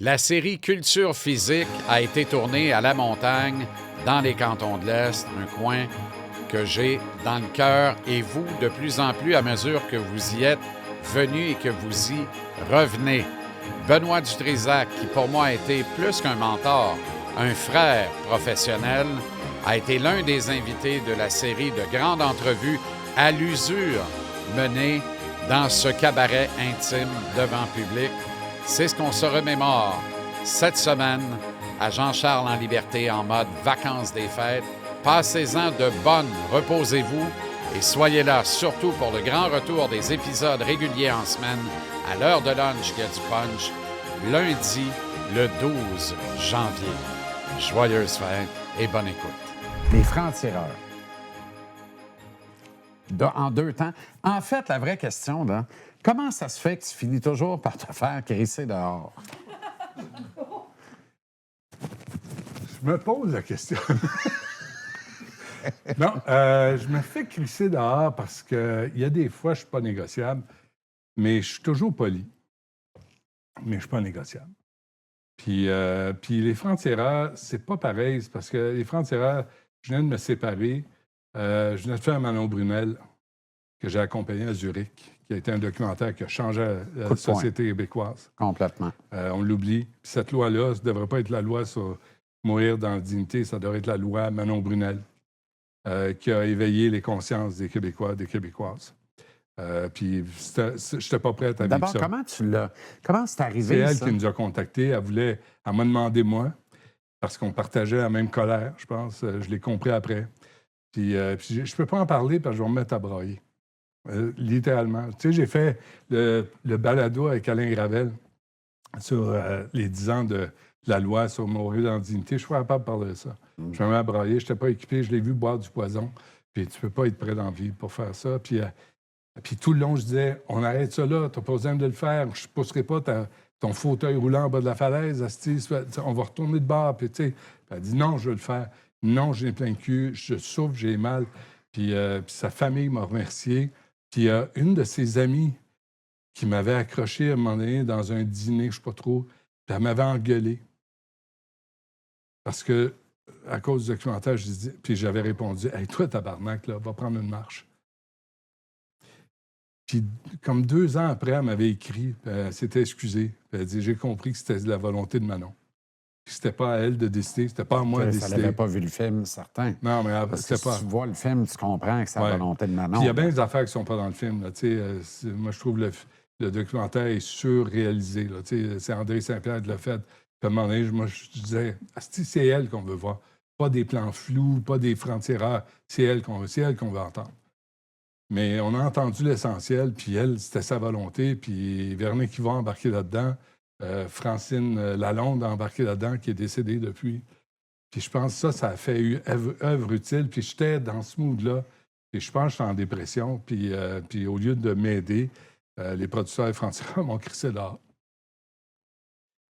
La série Culture physique a été tournée à la montagne, dans les cantons de l'Est, un coin que j'ai dans le cœur, et vous, de plus en plus, à mesure que vous y êtes venus et que vous y revenez. Benoît Dutrisac, qui pour moi a été plus qu'un mentor, un frère professionnel, a été l'un des invités de la série de grandes entrevues à l'usure menée dans ce cabaret intime devant public. C'est ce qu'on se remémore cette semaine à Jean-Charles en Liberté en mode vacances des fêtes. Passez-en de bonnes, reposez-vous et soyez là surtout pour le grand retour des épisodes réguliers en semaine à l'heure de lunch qui a du punch, lundi le 12 janvier. Joyeuses fêtes et bonne écoute. Les francs-tireurs. En deux temps. En fait, la vraie question, là, comment ça se fait que tu finis toujours par te faire crisser dehors? Je me pose la question. Non, je me fais crisser dehors parce qu'il y a des fois, je ne suis pas négociable, mais je suis toujours poli. Mais je ne suis pas négociable. Puis les francs-tireurs, c'est pas pareil. C'est parce que les francs-tireurs, je viens de me séparer. Je viens de faire Manon Brunel, que j'ai accompagné à Zurich, qui a été un documentaire qui a changé la société québécoise. Complètement. On l'oublie. Puis cette loi-là, ça ne devrait pas être la loi sur mourir dans la dignité, ça devrait être la loi Manon Brunel, qui a éveillé les consciences des Québécois, des Québécoises. Puis je n'étais pas prête à vivre ça. D'abord, comment c'est arrivé, C'est elle ça? qui nous a contactés. Elle m'a demandé, moi, parce qu'on partageait la même colère, je pense. Je l'ai compris après. Puis je ne peux pas en parler parce que je vais me mettre à brailler. Littéralement. Tu sais, j'ai fait le balado avec Alain Gravel sur les 10 ans de la loi sur mourir dans la dignité. Je ne suis pas capable de parler de ça. Je me mets à brailler. Je n'étais pas équipé. Je l'ai vu boire du poison. Puis tu ne peux pas être prêt dans la vie pour faire ça. Puis tout le long, je disais, on arrête ça là. Tu n'as pas besoin de le faire. Je ne pousserai pas ton fauteuil roulant en bas de la falaise. On va retourner de bord. Puis tu sais, elle dit, non, je veux le faire. Non, j'ai plein de cul. Je souffre, j'ai mal. Puis sa famille m'a remercié. Puis il y a une de ses amies qui m'avait accroché à un moment donné dans un dîner, je ne sais pas trop, puis elle m'avait engueulé. Parce que, à cause du documentaire, puis j'avais répondu, « Hey, toi, tabarnak, là, va prendre une marche. » Puis, comme 2 ans après, elle m'avait écrit, puis elle s'était excusée. Puis elle dit, « J'ai compris que c'était la volonté de Manon. » Puis c'était pas à elle de décider, c'était pas à moi de décider. Elle n'avait pas vu le film, certain. Non, mais c'était pas... Si tu vois le film, tu comprends que c'est la volonté de Manon. Puis il y a bien des affaires qui ne sont pas dans le film. Là, moi, je trouve le documentaire est surréalisé. Là, c'est André Saint-Pierre qui l'a fait. Puis à un moment donné, moi, je disais, c'est elle qu'on veut voir. Pas des plans flous, pas des francs-tireurs. C'est elle qu'on veut entendre. Mais on a entendu l'essentiel, puis elle, c'était sa volonté. Puis Véronique Yvon a embarqué là-dedans. Francine Lalonde a embarqué là-dedans, qui est décédée depuis. Puis je pense que ça a fait œuvre utile. Puis j'étais dans ce mood-là. Puis je pense que j'étais en dépression. Puis au lieu de m'aider, les producteurs français m'ont crissé dehors.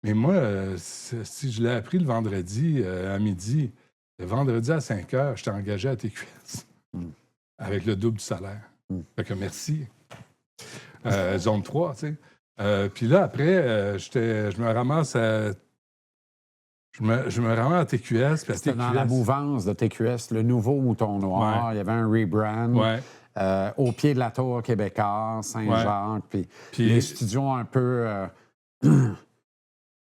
Mais moi, si je l'ai appris le vendredi à midi, le vendredi à 5 heures, j'étais engagé à TQS avec le double du salaire. Fait que merci. Zone 3, tu sais. Puis là, après, je me ramasse à... Je me rends à TQS. C'était dans la mouvance de TQS, le nouveau Mouton Noir. Ouais. Il y avait un rebrand. Ouais. Au pied de la tour québécoise, Saint-Jacques. Puis les studios un peu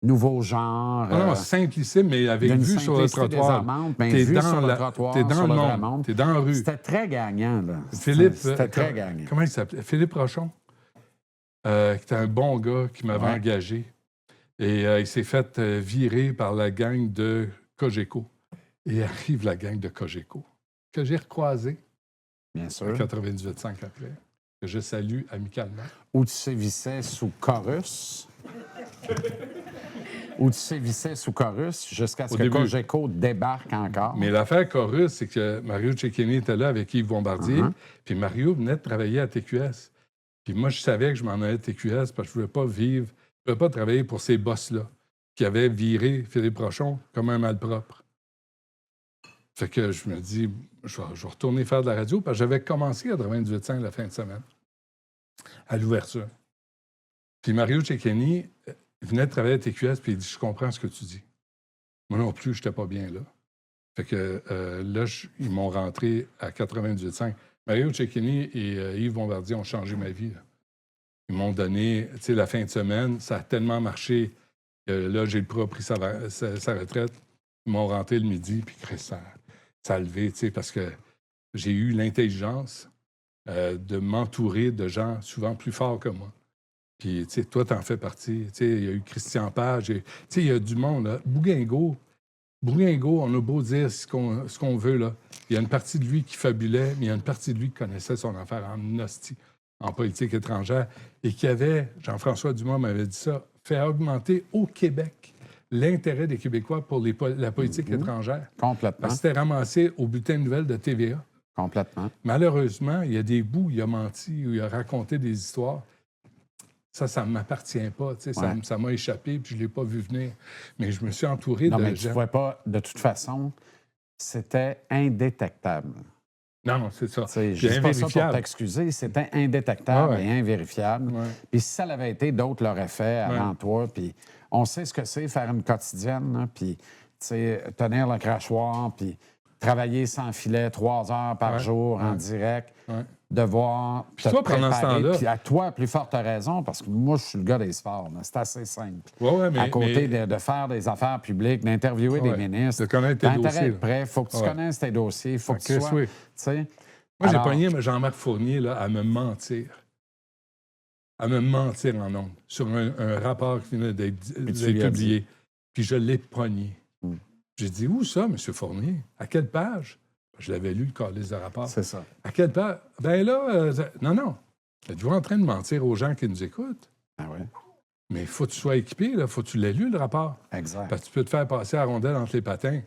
nouveau genre. Non, simplissime, mais avec vue sur le trottoir. T'es dans le trottoir, t'es dans le monde. T'es dans la rue. C'était très gagnant, là. C'était très gagnant. Comment il s'appelait? Philippe Rochon, qui était un bon gars qui m'avait engagé. Et il s'est fait virer par la gang de Cogeco. Et arrive la gang de Cogeco, que j'ai recroisé. Bien sûr. En 98.5 après, que je salue amicalement. Où tu sévissais sous Chorus. Jusqu'à ce que Cogeco débarque encore. Mais l'affaire Chorus, c'est que Mario Cecchini était là avec Yves Bombardier. Puis Mario venait de travailler à TQS. Puis moi, je savais que je m'en allais à TQS parce que je ne voulais pas travailler pour ces boss-là qui avaient viré Philippe Rochon comme un malpropre. Fait que je me dis, je vais retourner faire de la radio parce que j'avais commencé à 98.5 la fin de semaine, à l'ouverture. Puis Mario Cecchini, Il venait de travailler à TQS, puis il dit « Je comprends ce que tu dis. » Moi non plus, je n'étais pas bien là. Fait que là, ils m'ont rentré à 98,5. Mario Cecchini et Yves Bombardier ont changé ma vie. Là. Ils m'ont donné, tu sais, la fin de semaine, ça a tellement marché. Là, j'ai le pro pris sa retraite. Ils m'ont rentré le midi, puis ça a levé, tu sais, parce que j'ai eu l'intelligence de m'entourer de gens souvent plus forts que moi. Puis, tu sais, toi, t'en fais partie. Tu sais, il y a eu Christian Page. Tu sais, il y a du monde, là. Bouguingo, on a beau dire ce qu'on veut, là. Il y a une partie de lui qui fabulait, mais il y a une partie de lui qui connaissait son affaire en hostie, en politique étrangère, et qui avait, Jean-François Dumas m'avait dit ça, fait augmenter au Québec l'intérêt des Québécois pour la politique étrangère. Complètement. Parce que c'était ramassé au bulletin de nouvelles de TVA. Complètement. Malheureusement, il y a des bouts où il a menti, où il a raconté des histoires. Ça ne m'appartient pas. Tu sais, ça m'a échappé, puis je ne l'ai pas vu venir. Mais je me suis entouré de mais gens. Tu ne vois pas, de toute façon, c'était indétectable. Non, c'est ça. Je ne dis pas ça pour t'excuser, c'était indétectable et invérifiable. Ouais. Puis si ça l'avait été, d'autres l'auraient fait avant toi. Puis on sait ce que c'est, faire une quotidienne, hein, puis tenir le crachoir, puis travailler sans filet 3 heures par jour en direct. Devoir puis toi, pendant ce temps-là... Puis à toi, plus forte raison, parce que moi, je suis le gars des sports. C'est assez simple. Mais, à côté de faire des affaires publiques, d'interviewer des ministres, de connaître tes dossiers. Il faut que tu connaisses tes dossiers. Il faut que tu sois... Moi, j'ai pogné Jean-Marc Fournier là, à me mentir. À me mentir en ondes sur un rapport qui venait d'être publié. Puis je l'ai pogné. J'ai dit, où ça, M. Fournier? À quelle page? Je l'avais lu, le calice de rapport. C'est ça. À quelle page? Ben là, non. Êtes-vous en train de mentir aux gens qui nous écoutent? Ah oui. Mais il faut que tu sois équipé, il faut que tu l'aies lu, le rapport. Exact. Parce que tu peux te faire passer à rondelle entre les patins.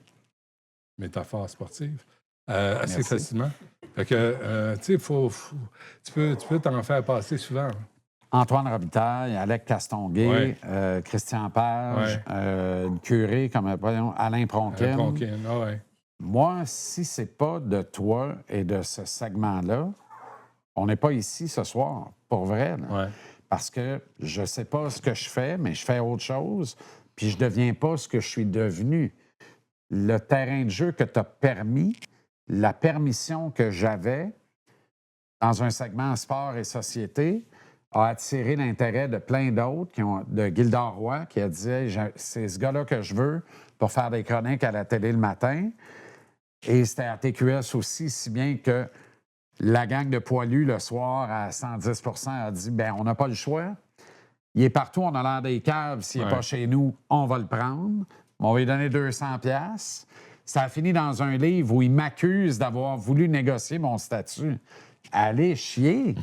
Métaphore sportive. Assez facilement. Fait que, tu sais, tu peux t'en faire passer souvent. Antoine Robitaille, Alec Castonguay, Christian Page, le curé, comme Alain Pronkin. Alain Pronkin, Moi, si c'est pas de toi et de ce segment-là, on n'est pas ici ce soir, pour vrai. Parce que je sais pas ce que je fais, mais je fais autre chose, puis je deviens pas ce que je suis devenu. Le terrain de jeu que tu as permis, la permission que j'avais dans un segment sport et société a attiré l'intérêt de plein d'autres, de Gildor Roy, qui a dit hey, c'est ce gars-là que je veux pour faire des chroniques à la télé le matin. Et c'était à TQS aussi, si bien que la gang de poilus, le soir, à 110 a dit bien, on n'a pas le choix. Il est partout, on a l'air des caves. S'il n'est pas chez nous, on va le prendre. On va lui donner 200$. Ça a fini dans un livre où il m'accuse d'avoir voulu négocier mon statut. Allez chier!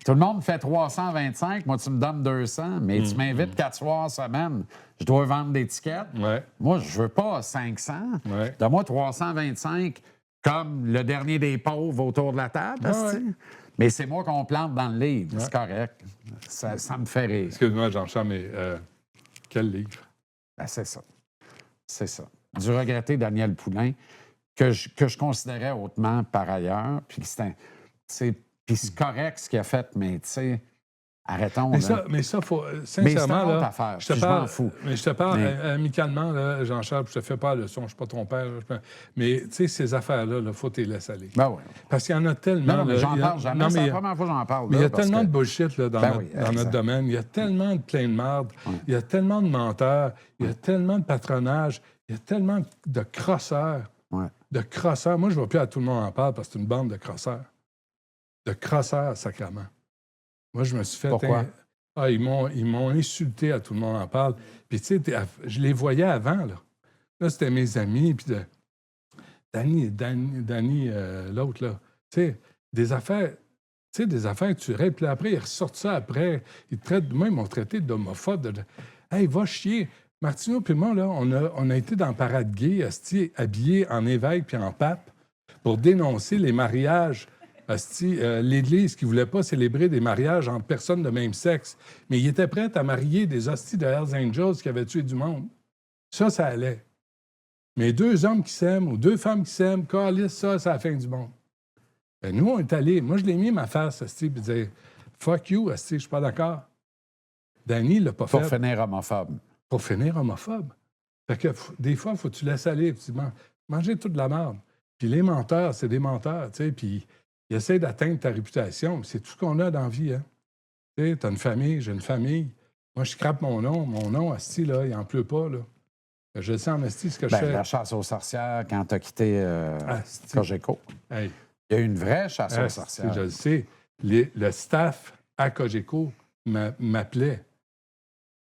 Tout le monde fait 325, moi, tu me donnes 200, mais tu m'invites 4 soirs semaine. Je dois vendre des tickets. Moi, je veux pas 500. Donne-moi 325 comme le dernier des pauvres autour de la table. Mais c'est moi qu'on plante dans le livre. C'est correct. Ça me fait rire. Excuse-moi, Jean-Charles, mais quel livre? Ben, c'est ça. C'est ça. Du regretté Daniel Poulain, que je considérais hautement par ailleurs, puis c'est correct ce qu'il a fait, mais tu sais, arrêtons. Mais ça, faut, sincèrement, mais affaire, je m'en fous. Mais je te parle amicalement, là, Jean-Charles, je te fais pas la leçon, je ne suis pas ton père. Mais tu sais, ces affaires-là, il faut que tu les laisses aller. Ben oui. Parce qu'il y en a tellement. Non, mais j'en parle jamais. C'est la première fois que j'en parle. Mais il y a tellement de bullshit là, dans notre domaine. Il y a tellement de plein de merde. Il y a tellement de menteurs. Il y a tellement de patronage. Il y a tellement de crosseurs. De crosseurs. Moi, je ne vois plus à tout le monde en parle parce que c'est une bande de crosseurs. De crosseurs, sacrément. Moi, je me suis fait... Pourquoi? Ils m'ont insulté, à tout le monde en parle. Puis, tu sais, je les voyais avant, là. Là, c'était mes amis, puis Danny, l'autre, là. Tu sais, des affaires que tu rêves. Puis après, ils ressortent ça après. Moi, ils m'ont traité d'homophobe. Hey, va chier! Martineau puis moi, là, on a été dans parade gay, habillés en évêque puis en pape, pour dénoncer les mariages. L'Église qui ne voulait pas célébrer des mariages entre personnes de même sexe. Mais il était prêt à marier des hosties de Hells Angels qui avaient tué du monde. Ça allait. Mais 2 hommes qui s'aiment ou 2 femmes qui s'aiment, calisse, ça, c'est la fin du monde. Ben, nous, on est allés. Moi, je l'ai mis ma face, hostie, puis dire « Fuck you, hostie, je suis pas d'accord. » Danny l'a pas fait. Pour finir homophobe. Pour finir homophobe. Fait que des fois, il faut que tu laisses aller. Tu dis, manger toute la merde. Puis les menteurs, c'est des menteurs, tu sais. Puis ils essaient d'atteindre ta réputation. C'est tout ce qu'on a dans la vie, hein. Tu sais, t'as une famille, j'ai une famille. Moi, je scrape mon nom. Mon nom, asti, là, il n'en pleut pas, là. Je sais en asti ce que je fais. La chasse aux sorcières, quand tu as quitté Cogeco. Hey. Il y a eu une vraie chasse aux sorcières. Je le sais. Le staff à Cogeco m'appelait.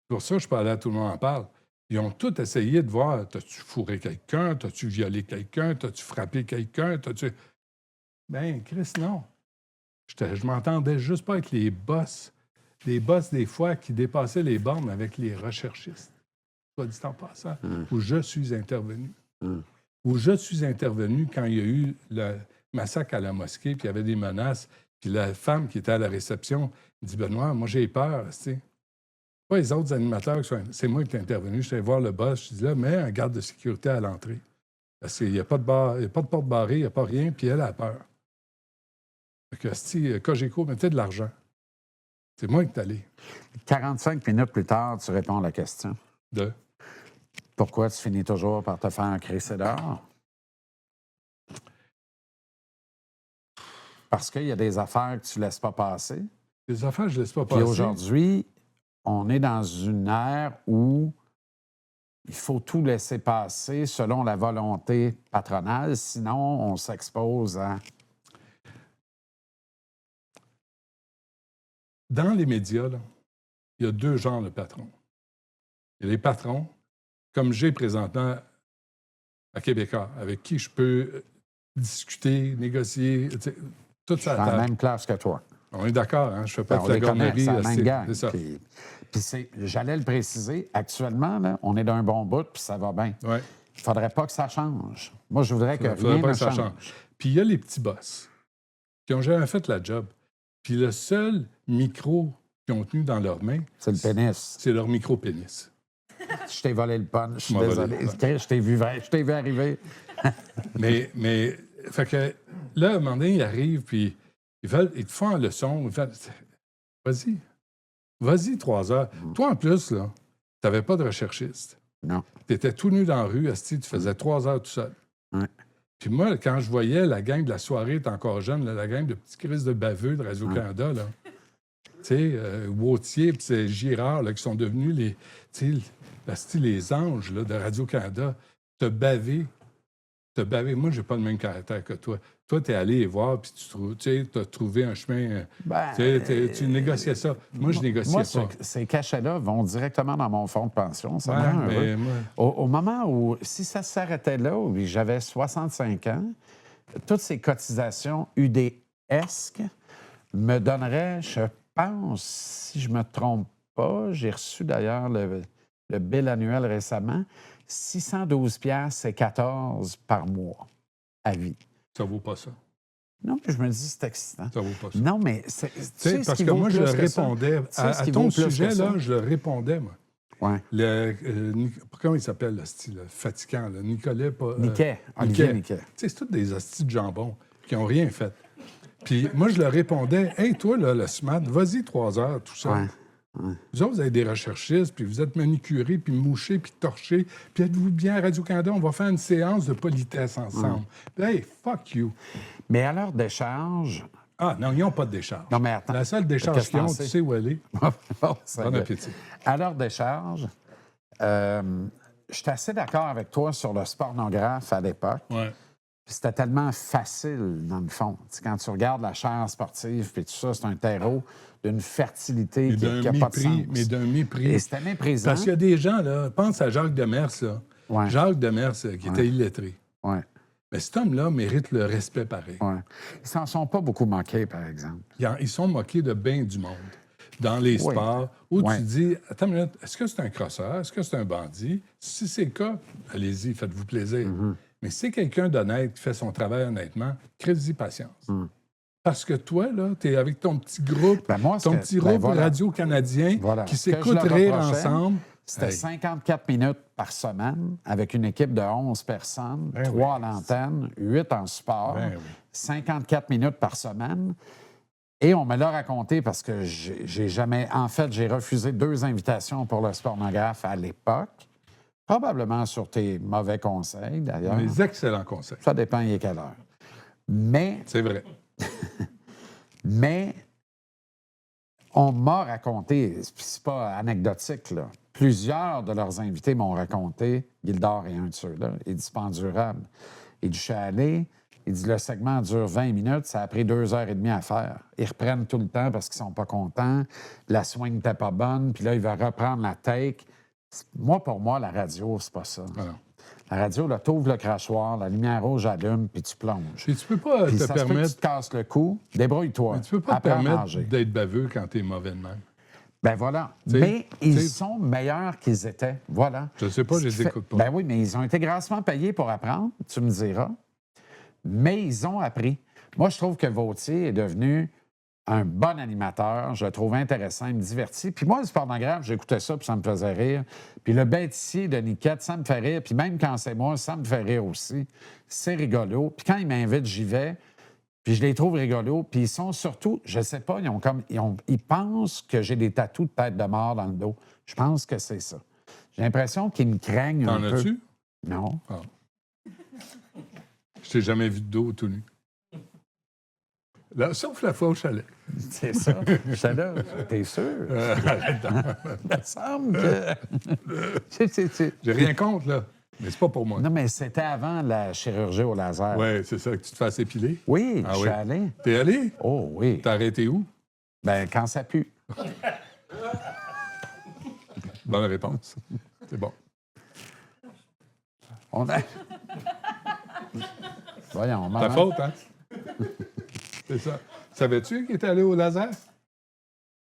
Pour ça, je parlais à tout le monde en parle. Ils ont tous essayé de voir, t'as-tu fourré quelqu'un, t'as-tu violé quelqu'un, t'as-tu frappé quelqu'un, t'as-tu... Ben, Chris, non. Je m'entendais juste pas avec les boss. Les boss, des fois, qui dépassaient les bornes avec les recherchistes. Soit dit en passant, où je suis intervenu. Où je suis intervenu quand il y a eu le massacre à la mosquée, puis il y avait des menaces, puis la femme qui était à la réception dit « Benoît, moi, j'ai peur, tu sais. » Pas les autres animateurs, c'est moi qui suis intervenu. Je suis allé voir le boss, je dis là, mets un garde de sécurité à l'entrée. Parce qu'il n'y a pas de porte barrée, il n'y a pas rien, puis elle a peur. Fait que si Cogeco mettait de l'argent, c'est moi qui suis allé. 45 minutes plus tard, tu réponds à la question. De? Pourquoi tu finis toujours par te faire crisser dehors? Parce qu'il y a des affaires que tu ne laisses pas passer. Des affaires, je ne laisse pas passer. Puis aujourd'hui, on est dans une ère où il faut tout laisser passer selon la volonté patronale, sinon on s'expose à... Dans les médias, là, il y a deux genres de patrons. Il y a les patrons, comme j'ai présentement à Québécois, avec qui je peux discuter, négocier, tout ça. Je suis dans la même classe que toi. On est d'accord, hein? Je ne fais pas on de la gornerie. C'est la même gang. C'est ça. Puis j'allais le préciser, actuellement, là, on est d'un bon bout, puis ça va bien. Ouais. Il ne faudrait pas que ça change. Moi, je voudrais que faudrait rien pas ne que ça change. Puis il y a les petits boss qui n'ont jamais fait la job. Puis le seul micro qu'ils ont tenu dans leurs mains... C'est le pénis. C'est leur micro-pénis. Je t'ai volé le punch, je suis désolé. Je t'ai vu arriver. mais, fait que là, à un moment donné, ils arrivent, puis ils te font une leçon. Vas-y, 3 heures. Toi, en plus, là, tu n'avais pas de recherchiste. Non. Tu étais tout nu dans la rue, asti, tu faisais 3 heures tout seul. Ouais. Puis moi, quand je voyais la gang de la soirée, était encore jeune, là, la gang de petits crises de baveux de Radio-Canada, là, tu sais, Wautier et Girard, là, qui sont devenus les anges là, de Radio-Canada, te baver. Moi, j'ai pas le même caractère que toi. Toi, tu es allé voir, puis tu as trouvé un chemin. Tu négociais ça. Moi, je négociais pas. Ces cachets-là vont directement dans mon fonds de pension. Ça Ouais, me rend mais heureux. moi... Au moment où, si ça s'arrêtait là, où j'avais 65 ans, toutes ces cotisations UDesques me donneraient, je pense, si je me trompe pas, j'ai reçu d'ailleurs le bill annuel récemment, 612,14 par mois à vie. Ça vaut pas ça. Non, mais je me dis, c'est excitant. Ça vaut pas ça. Non, mais parce que moi, je le répondais. À ton sujet, là, je le répondais, moi. Ouais. Comment il s'appelle, le style fatigant? Là? Nicolas, pas... Niquet. Olivier Niquet. C'est tous des hosties de jambon qui n'ont rien fait. Puis moi, je leur répondais, « Hey, toi, là, le SMAT, vas-y 3 heures, tout ça. Ouais. Vous autres, vous avez des recherchistes, puis vous êtes manicurés, puis mouchés, puis torchés, puis êtes-vous bien à Radio-Canada? On va faire une séance de politesse ensemble. Puis, hey, fuck you. » Mais à leur décharge... Ah, non, ils n'ont pas de décharge. Non, mais attends. La seule décharge qu'ils ont, tu sais où elle est? Bon appétit. À leur décharge, je suis assez d'accord avec toi sur le spornographe à l'époque. Ouais. Puis c'était tellement facile, dans le fond. T'sais, quand tu regardes la chaire sportive, puis tout ça, c'est un terreau d'une fertilité qui n'a pas de sens. Mais d'un mépris. Et c'était méprisant. Parce qu'il y a des gens, là, pense à Jacques Demers, là. Ouais. Jacques Demers, qui était illettré. Ouais. Mais cet homme-là mérite le respect pareil. Ouais. Ils s'en sont pas beaucoup moqués, par exemple. Ils sont moqués de bien du monde. Dans les sports, où tu dis, attends une minute, est-ce que c'est un crosseur? Est-ce que c'est un bandit? Si c'est le cas, allez-y, faites-vous plaisir. Mais si c'est quelqu'un d'honnête qui fait son travail honnêtement, crée-y patience. Parce que toi, là, tu es avec ton petit groupe, ton petit groupe radio-canadien qui s'écoute rire ensemble. C'était 54 minutes par semaine avec une équipe de 11 personnes, 3 à l'antenne, 8 en support, 54 minutes par semaine. Et on me l'a raconté parce que j'ai jamais... En fait, j'ai refusé 2 invitations pour le Spornographe à l'époque. Probablement sur tes mauvais conseils, d'ailleurs. Mes excellents conseils. Ça dépend, il est quelle heure. Mais... C'est vrai. Mais on m'a raconté, puis c'est pas anecdotique, là. Plusieurs de leurs invités m'ont raconté, Gildor est un de ceux-là, il dit c'est pas endurable. Il dit je suis allé, il dit le segment dure 20 minutes, ça a pris 2h30 à faire. Ils reprennent tout le temps parce qu'ils sont pas contents, la swing n'était pas bonne, puis là, il va reprendre la take. Moi, pour moi, la radio, c'est pas ça. Voilà. La radio, là, t'ouvres le crachoir, la lumière rouge allume, puis tu plonges. Puis tu peux pas Puis te ça se peut que permettre... tu te casses le cou, débrouille-toi. Mais tu peux pas te apprends à permettre manger. d'être baveux quand t'es mauvais de même. Ben voilà. T'sais, mais ils t'sais- sont meilleurs qu'ils étaient. Voilà. Je sais pas, je les Fait- écoute pas. Ben oui, mais ils ont été grassement payés pour apprendre, tu me diras. Mais ils ont appris. Moi, je trouve que Vautier est devenu un bon animateur. Je le trouve intéressant, il me divertit. Puis moi, le Spornographe, j'écoutais ça, puis ça me faisait rire. Puis le bêtisier de Niquette, ça me fait rire. Puis même quand c'est moi, ça me fait rire aussi. C'est rigolo. Puis quand ils m'invitent, j'y vais. Puis je les trouve rigolos. Puis ils sont surtout, je sais pas, ils pensent que j'ai des tatous de tête de mort dans le dos. Je pense que c'est ça. J'ai l'impression qu'ils me craignent un T'en peu. as-tu? Non. Ah. Je t'ai jamais vu de dos tout nu. Là, sauf la fois au chalet. C'est ça. J'étais là. T'es sûr? Il me semble que... J'ai rien contre, là. Mais c'est pas pour moi. Non, mais c'était avant la chirurgie au laser. Ouais, c'est ça, que tu te fasses épiler. Oui, Ah je oui. suis allé. T'es allé? Oh oui. T'as arrêté où? Ben quand ça pue. Bonne réponse. C'est bon. On a... Voyons, Ta maman. faute, hein? C'est ça. Savais-tu qu'il était allé au laser?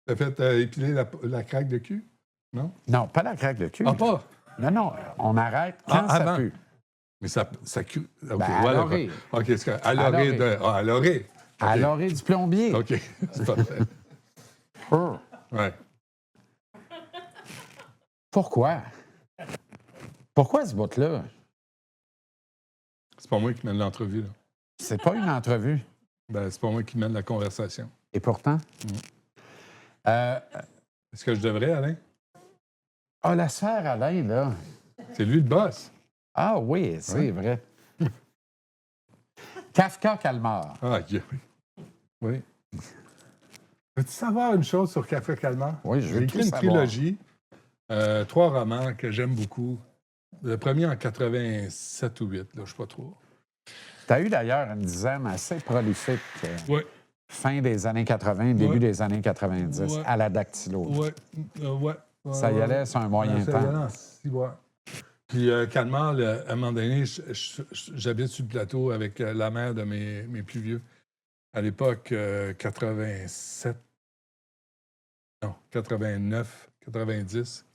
T'as fait épiler la craque de cul? Non? Non, pas la craque de cul. Ah, pas? Non, non, on arrête quand ça avant. pue. Mais ça cue. OK, Ben, à voilà. l'oreille. OK, c'est correct. À l'oreille l'oreille. de... Ah, à l'oreille. À OK. l'oreille du plombier. OK, c'est parfait. Oh. Ouais. Pourquoi? Pourquoi ce bout-là? C'est pas moi qui mène l'entrevue, là. C'est pas une entrevue. Ben, c'est pas moi qui mène la conversation. Et pourtant? Est-ce que je devrais, Alain? Ah, la sphère Alain, là. C'est lui le boss. Ah oui, c'est Ouais. vrai. Kafka Calmar. Ah, oui. Oui. Veux-tu savoir une chose sur Café Calmar? Oui, je veux J'ai tout écrit une savoir. trilogie, 3 romans que j'aime beaucoup. Le premier en 87 ou 8, là, je ne sais pas trop. Tu as eu d'ailleurs une dizaine assez prolifique. Oui. Fin des années 80, début Ouais. des années 90, Ouais. à la dactylo. Oui. Ouais. Ça y allait sur un moyen Ça y temps. allait en 6 mois. Puis Calmar, à un moment donné, j'habite sur le plateau avec la mère de mes plus vieux. À l'époque, 87, non, 89, 90.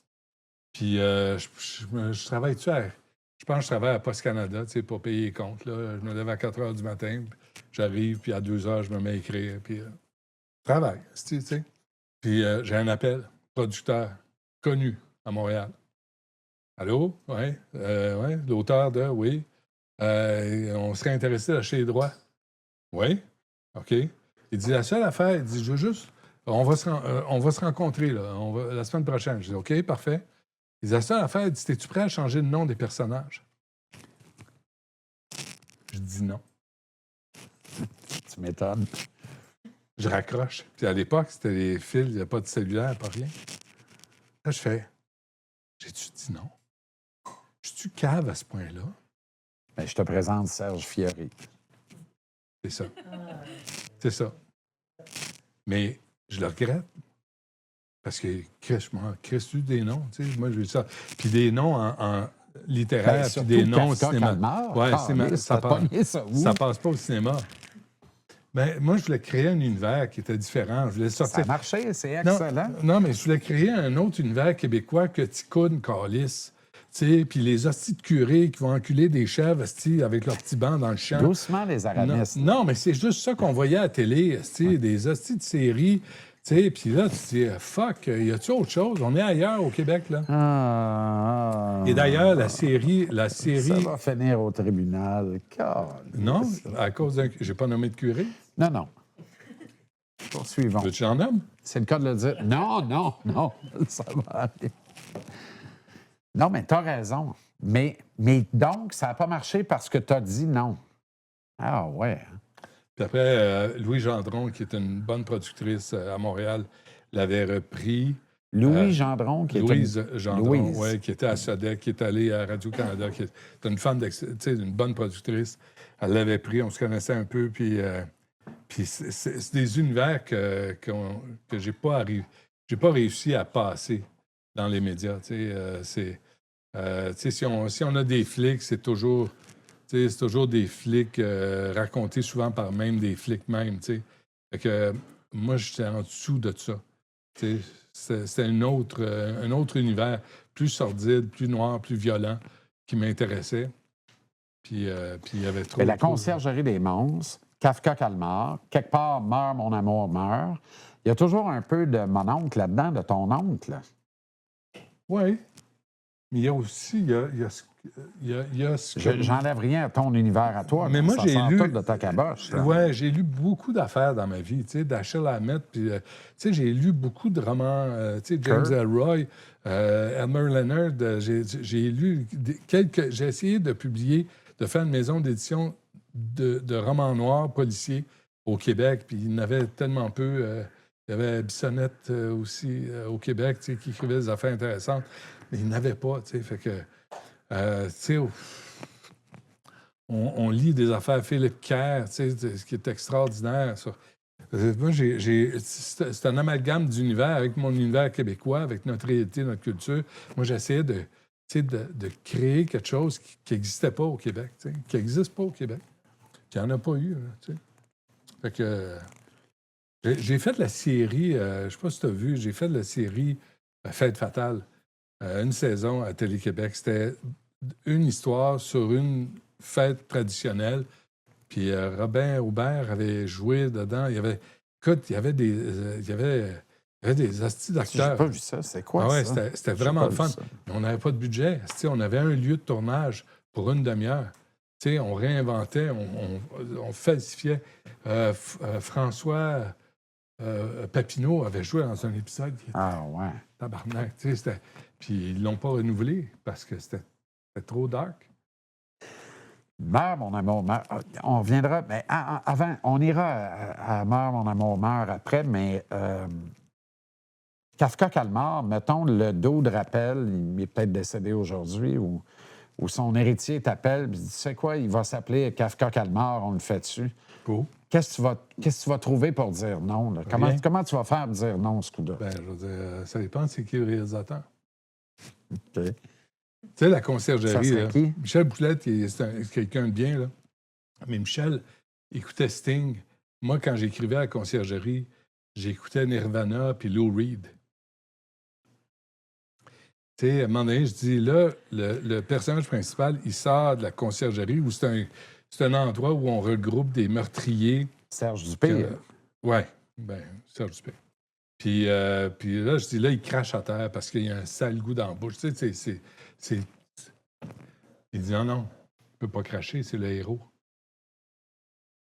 Puis je travaille-tu à... Je pense que je travaille à Poste Canada, tu sais, pour payer les comptes. Là. Je me lève à 4 h du matin, puis j'arrive, puis à 2 h, je me mets à écrire. Puis je travaille, tu sais. Puis j'ai un appel, producteur connu à Montréal. Allô? Oui. Ouais, l'auteur de... Oui. On serait intéressé d'acheter les droits. Oui. OK. Il dit, la seule affaire, il dit, je veux juste... On va se rencontrer, là. La semaine prochaine. Je dis, OK, parfait. Il dit, la seule affaire, il dit, es-tu prêt à changer le nom des personnages? Je dis non. Tu m'étonnes. Je raccroche. Puis à l'époque, c'était les fils, il n'y a pas de cellulaire, pas rien. Là, je fais, j'ai-tu dit non? Je suis cave à ce point-là? Ben, je te présente Serge Fiori. C'est ça. C'est ça. Mais je le regrette. Parce que, crée-tu des noms? Tu sais, moi, j'ai vu ça. Puis des noms en littéraire, puis surtout des noms au Kafka cinéma. Calmar. Ouais, Ça ça passe pas au cinéma. Mais moi, je voulais créer un univers qui était différent. Je voulais Ça sortir. a marché, c'est Non, excellent. non, mais je voulais créer un autre univers québécois que Ticoune, Calice. Tu sais, puis les hosties de curés qui vont enculer des chèvres, hosties, avec leurs petits bancs dans le champ. Doucement, les Non, aranistes. non, mais c'est juste ça qu'on voyait à la télé, hosties, des hosties de séries. Tu sais, puis là, tu te dis, fuck, y a-tu autre chose? On est ailleurs au Québec, là. Et d'ailleurs, la série... Ça va finir au tribunal. Non, à cause d'un... J'ai pas nommé de curé. Non, non. Poursuivons. Veux-tu en nomme? C'est le cas de le dire. Non, ça va aller. Non, mais tu as raison. Mais donc, ça n'a pas marché parce que tu as dit non. Ah ouais. Puis après, Louise Gendron, qui est une bonne productrice à Montréal, l'avait repris. Louise Gendron, qui Louise Gendron, Louise. ouais, qui était à Sodec, qui est allée à Radio-Canada, qui est une fan une bonne productrice. Elle l'avait pris, on se connaissait un peu, puis c'est des univers que j'ai pas réussi à passer dans les médias. Si on a des flics, c'est toujours des flics racontés souvent par même des flics même. Fait que moi, j'étais en dessous de ça. C'était un autre univers, plus sordide, plus noir, plus violent, qui m'intéressait. Puis il y avait trop... Mais la conciergerie des monstres, Kafka Calmar, quelque part, Meurt, mon amour, meurt. Il y a toujours un peu de mon oncle là-dedans, de ton oncle. Oui. Mais il y a aussi... J'enlève rien à ton univers à toi. Mais moi, ça j'ai sort lu... tout de ta caboche. Oui, j'ai lu beaucoup d'affaires dans ma vie, d'Achille Hammett, puis j'ai lu beaucoup de romans, James Ellroy, Elmer Leonard, j'ai lu j'ai essayé de publier, de faire une maison d'édition de romans noirs policiers au Québec, puis il y en avait tellement peu. Il y avait Bissonnette aussi au Québec, qui écrivait des affaires intéressantes, mais il n'avait pas, fait que... on lit des affaires Philippe Kerr, ce qui est extraordinaire. Ça. Moi, c'est un amalgame d'univers avec mon univers québécois, avec notre réalité, notre culture. Moi, j'essayais de créer quelque chose qui n'existait pas au Québec, qui n'existe pas au Québec, qu'il n'y en a pas eu. Fait que j'ai fait la série, je ne sais pas si tu as vu, j'ai fait la série Fête fatale, une saison à Télé-Québec. C'était une histoire sur une fête traditionnelle. Puis Robin Aubert avait joué dedans. Il y avait des astis d'acteurs. J'ai pas vu ça. C'est quoi ça? C'était vraiment le fun. Mais on n'avait pas de budget. On avait un lieu de tournage pour une demi-heure. On réinventait, on falsifiait. François Papineau avait joué dans un épisode qui était tabarnak. Puis ils l'ont pas renouvelé parce que c'était trop dark. Meurt, mon amour, meurt. On reviendra. Mais avant, on ira à Meurt, mon amour, meurt après, mais Kafka Calmar, mettons, le dos de rappel, il est peut-être décédé aujourd'hui, ou son héritier t'appelle et dit, tu sais quoi, il va s'appeler Kafka Calmar, on le fait dessus. Cool. Qu'est-ce que tu vas trouver pour dire non? Là? Comment tu vas faire pour dire non, ce coup-là? Ben, je veux dire, ça dépend c'est qui le réalisateur. OK. Tu sais, la conciergerie, là, qui? Michel Boulette, c'est quelqu'un de bien, là. Mais Michel écoutait Sting. Moi, quand j'écrivais à la conciergerie, j'écoutais Nirvana puis Lou Reed. Tu sais, à un moment donné, je dis, là, le personnage principal, il sort de la conciergerie où c'est un endroit où on regroupe des meurtriers. Serge Dupé. Oui, bien, Serge Dupé. Puis là, je dis, là, il crache à terre parce qu'il y a un sale goût dans la bouche. Tu sais, il dit, non, il ne peut pas cracher, c'est le héros.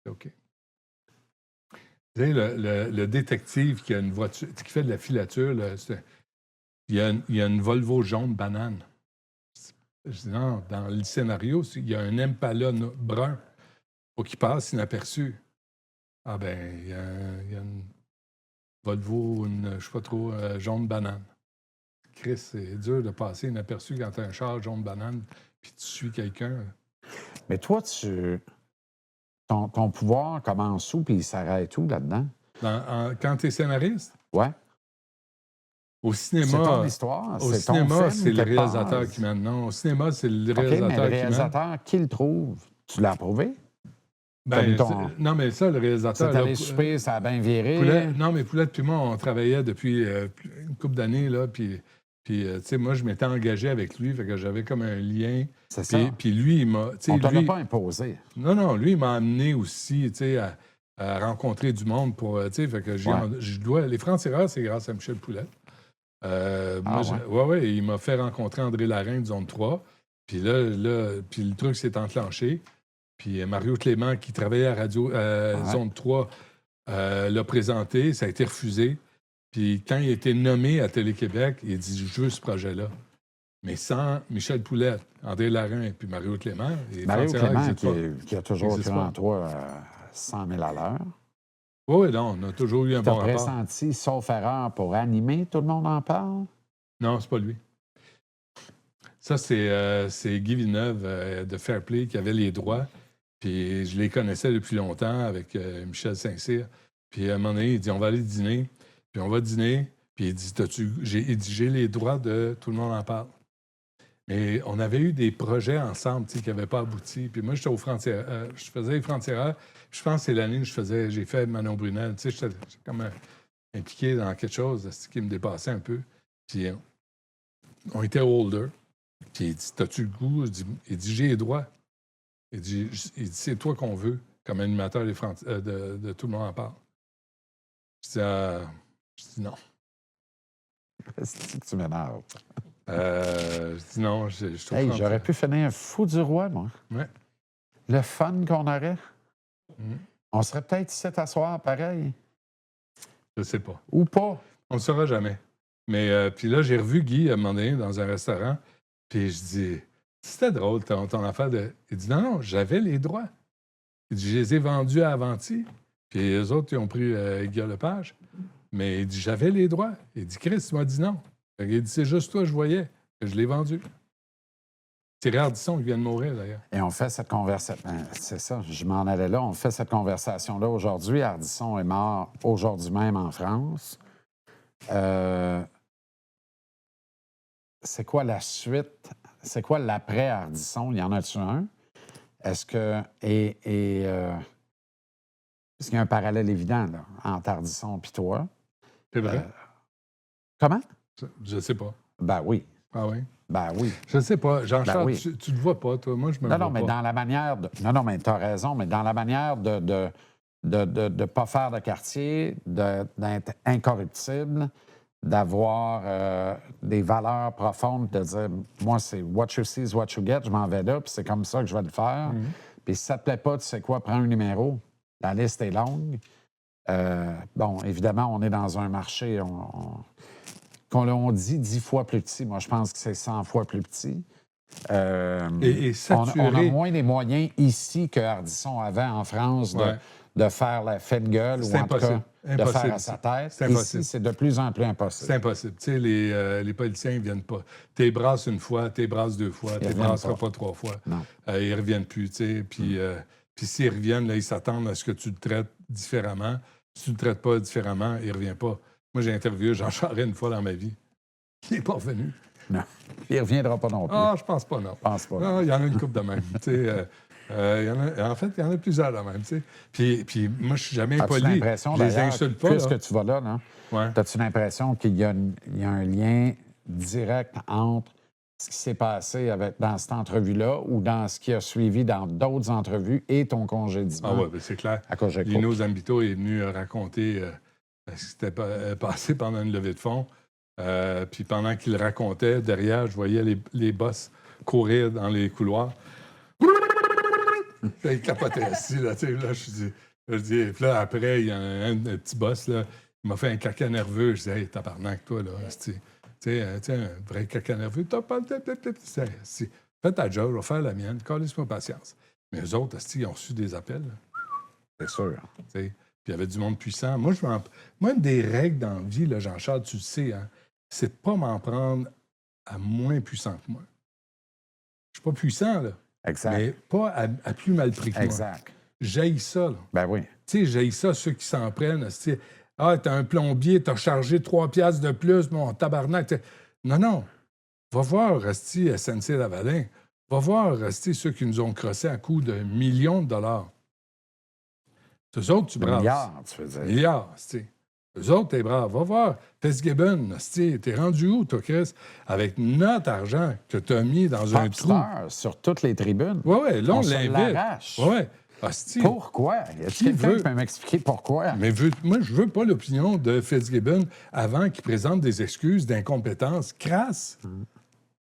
C'est OK. Tu sais, le détective qui a une voiture, qui fait de la filature, là, il y a une Volvo jaune banane. Je dis, non, dans le scénario, il y a un Impala brun pour qu'il passe inaperçu. Ah ben, il y a une Volvo, je ne sais pas trop, jaune banane. Chris, c'est dur de passer inaperçu quand tu as un char jaune banane puis tu suis quelqu'un. Mais toi, ton pouvoir commence où puis il s'arrête où là-dedans? Quand tu es scénariste? Ouais. Au cinéma. C'est ton histoire. Au cinéma, c'est le réalisateur qui mène. Non, au cinéma, c'est le réalisateur qui mène. Mais le réalisateur, qui le trouve? Tu l'as approuvé? Ben, non, mais ça, le réalisateur... C'est allé souper, ça a bien viré. Non, mais Poulette puis moi, on travaillait depuis une couple d'années, là, puis tu sais, moi, je m'étais engagé avec lui, fait que j'avais comme un lien. C'est ça. Puis lui, il m'a... On ne t'a pas imposé. Non, lui, il m'a amené aussi, tu sais, à rencontrer du monde pour... Tu sais, fait que je dois... Les Francs-Tireurs, c'est grâce à Michel Poulette. Il m'a fait rencontrer André Larein de Zone 3. Puis là, puis le truc s'est enclenché. Puis Mario Clément, qui travaillait à Radio Zone 3, l'a présenté, ça a été refusé. Puis quand il a été nommé à Télé-Québec, il a dit « Je veux ce projet-là ». Mais sans Michel Poulette, André Larin et puis Mario Clément... Mario Clément qui a toujours cru en toi 100 000 à l'heure. Oui, non, on a toujours eu un bon rapport. Tu as pressenti, sauf erreur, pour animer Tout le monde en parle? Non, c'est pas lui. Ça, c'est Guy Villeneuve de Fairplay qui avait les droits. Puis je les connaissais depuis longtemps avec Michel Saint-Cyr. Puis à un moment donné, il dit « On va aller dîner. » Puis on va dîner. Puis il dit « J'ai les droits de Tout le monde en parle. » Mais on avait eu des projets ensemble qui n'avaient pas abouti. Puis moi, j'étais au Frontières. Je faisais les Frontières. Je pense que c'est l'année où j'ai fait Manon Brunel. J'étais comme impliqué dans quelque chose qui me dépassait un peu. Puis on était older. Puis il dit « T'as-tu le goût? » Il dit « J'ai les droits. » Il dit « C'est toi qu'on veut comme animateur de Tout le monde en parle. » Je dis non. C'est que tu m'énerves. Je dis non. J'aurais pu finir un fou du roi, moi. Ouais. Le fun qu'on aurait. On serait peut-être ici à soir, pareil. Je sais pas. Ou pas. On ne saura jamais. Mais puis là, j'ai revu Guy à un moment donné dans un restaurant. Puis je dis, c'était drôle ton affaire de... Il dit, non, j'avais les droits. Il dit, je les ai vendus à Avanti. Puis les autres, ils ont pris Guillaume Lepage. Mais il dit, j'avais les droits. Il dit, Chris, tu m'as dit non. Il dit, c'est juste toi, je voyais, que je l'ai vendu. Thierry Ardisson qui vient de mourir, d'ailleurs. Et on fait cette conversation. C'est ça, je m'en allais là. On fait cette conversation-là aujourd'hui. Ardisson est mort aujourd'hui même en France. C'est quoi la suite? C'est quoi l'après Ardisson? Il y en a-tu un? Est-ce que. Est-ce qu'il y a un parallèle évident là, entre Ardisson et toi? C'est vrai? Comment? Je ne sais pas. Ben oui. Ah oui? Ben oui. Je ne sais pas. Jean-Charles, oui. tu ne te vois pas, toi. Moi, je me vois pas. Non, mais dans la manière de... Non, mais tu as raison, mais dans la manière de ne pas faire de quartier, d'être incorruptible, d'avoir des valeurs profondes, de dire, moi, c'est what you see is what you get, je m'en vais là, puis c'est comme ça que je vais le faire. Puis si ça ne te plaît pas, tu sais quoi, prends un numéro. La liste est longue. Bon, évidemment, on est dans un marché, on dit 10 fois plus petit. Moi, je pense que c'est 100 fois plus petit. Et saturé. On a moins les moyens ici que Ardisson avait en France de faire la fête gueule ou en tout cas de faire à sa tête. C'est impossible. Ici, c'est de plus en plus impossible. C'est impossible. Tu sais, les politiciens ne viennent pas. T'es brasses une fois, t'es brasses deux fois, t'es brasseras pas 3 fois. Non. Ils ne reviennent plus, tu sais. Puis s'ils reviennent, là, ils s'attendent à ce que tu le traites différemment. Si tu ne le traites pas différemment, il ne revient pas. Moi, j'ai interviewé Jean Charest une fois dans ma vie. Il n'est pas revenu. Non. Il ne reviendra pas non plus. Ah, je pense pas, non. Je pense pas. Non, il y en a une couple de même. En fait, il y en a plusieurs de même. Puis moi, je ne suis jamais impoli. As-tu l'impression, je les insulte pas. Puisque tu vas là, non? Ouais. As-tu l'impression qu'il y a un lien direct entre ce qui s'est passé dans cette entrevue-là ou dans ce qui a suivi dans d'autres entrevues et ton congédiement? Ah oui, ben c'est clair. À Cogeco. Lino Zambito est venu raconter ce qui s'était passé pendant une levée de fonds. Puis pendant qu'il racontait, derrière, je voyais les boss courir dans les couloirs. Il capotait assis, là, tu sais, là, je dis, puis là, après, il y a un petit boss, là, il m'a fait un caca nerveux. Je dis, hey, tabarnak, toi, là, tu sais, un vrai caca nerveux. Fais ta job, je vais faire la mienne, calisse-moi patience. Mais eux autres, ils ont reçu des appels. C'est sûr. Puis il y avait du monde puissant. Moi, une des règles dans la vie, là, Jean-Charles, tu le sais, hein, c'est de ne pas m'en prendre à moins puissant que moi. Je suis pas puissant, là. Exact. Mais pas à plus mal pris que moi. Exact. J'haïs ça, là. Ben oui. Tu sais, j'haïs ça, ceux qui s'en prennent. Ah, t'as un plombier, t'as chargé 3 piastres de plus, mon tabarnak. Non. Va voir, Resti, SNC-Lavalin. Va voir, Resti, ceux qui nous ont crossés à coups de millions de dollars. Eux autres, tu brasses. Milliards, tu veux dire. Milliards, tu sais. Eux autres, t'es brave. Va voir. Fitzgibbon, t'es rendu où, toi, Chris? Avec notre argent que t'as mis dans un trou. Sur toutes les tribunes. Oui, là, on l'invite. l'arrache. Oui. Pourquoi? Y a quelqu'un qui peut m'expliquer pourquoi? Mais moi, je veux pas l'opinion de Fitzgibbon avant qu'il présente des excuses d'incompétence crasse.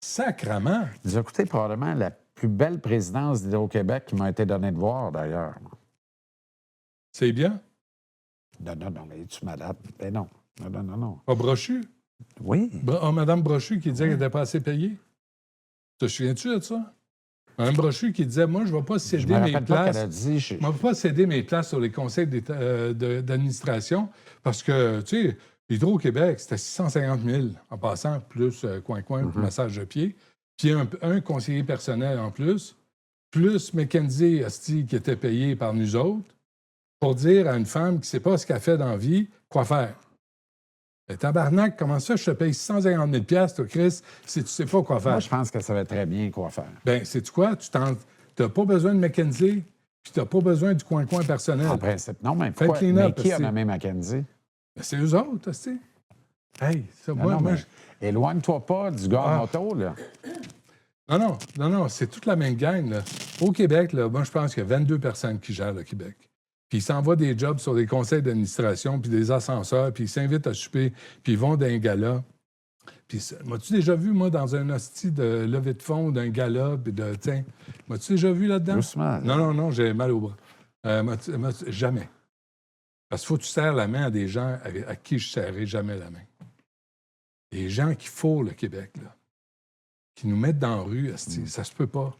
Sacrement. Vous écoutez probablement la plus belle présidence d'Hydro-Québec qui m'a été donnée de voir, d'ailleurs. C'est bien. Non, mais es-tu malade? Ben non. Non. Pas Brochu? Oui. Mme Brochu qui disait qu'elle n'était pas assez payée. Te souviens-tu de ça? Mme Brochu qui disait, moi, je ne vais pas céder mes places. Je ne vais pas céder mes places sur les conseils d'administration parce que, tu sais, Hydro-Québec, c'était 650 000 en passant, plus coin-coin, massage de pied. Puis un conseiller personnel en plus McKenzie Asti qui était payé par nous autres pour dire à une femme qui ne sait pas ce qu'elle fait dans la vie, quoi faire. Tabarnak, comment ça, je te paye 650 000 toi, Chris, si tu ne sais pas quoi faire? Moi, je pense que ça va très bien quoi faire. Bien, sais-tu quoi? Tu n'as pas besoin de McKenzie, puis tu n'as pas besoin du coin-coin personnel. En principe, non, mais pourquoi? Mais qui a nommé McKenzie? Ben, c'est eux autres, Asti. Hey, ça, éloigne-toi pas du gars en moto, là. Non, c'est toute la même gang, là. Au Québec, là, moi, je pense qu'il y a 22 personnes qui gèrent le Québec. Puis ils s'envoient des jobs sur des conseils d'administration, puis des ascenseurs, puis ils s'invitent à souper, puis ils vont d'un gala. Puis m'as-tu déjà vu, moi, dans un hostie de levée de fonds d'un gala, puis de, tiens, m'as-tu déjà vu là-dedans? Doucement. Non, j'ai mal au bras. Jamais. Parce qu'il faut que tu serres la main à des gens à qui je ne serrerai jamais la main. Des gens qui fourrent le Québec, là. Qui nous mettent dans la rue, ça se peut pas.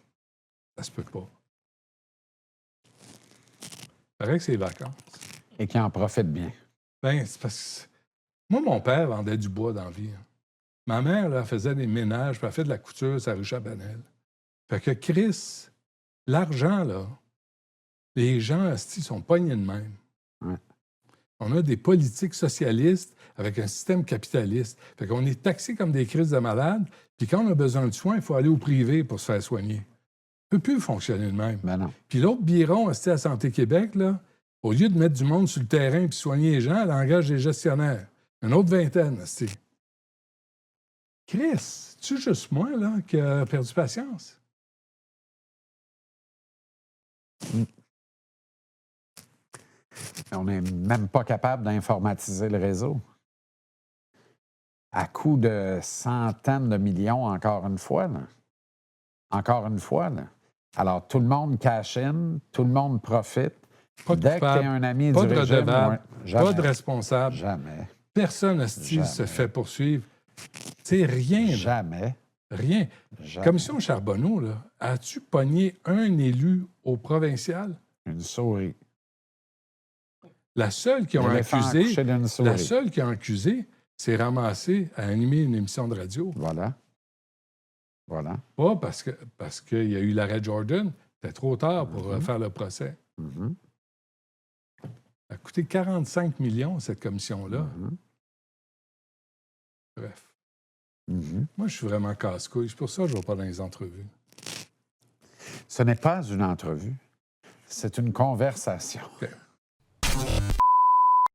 Ça se peut pas. Il paraît que c'est les vacances. Et qui en profitent bien. Bien, c'est parce que... Moi, mon père vendait du bois dans la vie. Ma mère, là, faisait des ménages, puis elle fait de la couture sur la rue Chabanel. Fait que Chris, l'argent, là, les gens, sont pognés de même. Ouais. On a des politiques socialistes avec un système capitaliste. Fait qu'on est taxés comme des crises de malades, puis quand on a besoin de soins, il faut aller au privé pour se faire soigner. Ça ne peut plus fonctionner de même. Ben non. Puis l'autre biron, à Santé Québec, là, au lieu de mettre du monde sur le terrain puis soigner les gens, elle engage des gestionnaires. Une autre vingtaine, c'est. Chris, tu juste moi, là, qui a perdu patience? On n'est même pas capable d'informatiser le réseau. À coût de centaines de millions, encore une fois, là. Encore une fois, là. Alors, tout le monde cash in, tout le monde profite. Pas de Dès que tu es un ami du régime... Pas de responsable. Jamais. Personne, se fait poursuivre. Tu sais, rien. Là. Jamais. Rien. Jamais. Commission Charbonneau, là, as-tu pogné un élu au provincial? Une souris. La seule qui ont accusé, c'est ramassé à animer une émission de radio. Voilà. Pas parce qu'il y a eu l'arrêt Jordan. C'était trop tard pour faire le procès. Ça a coûté 45 millions, cette commission-là. Bref. Moi, je suis vraiment casse-couille. C'est pour ça que je ne vais pas dans les entrevues. Ce n'est pas une entrevue. C'est une conversation. Okay.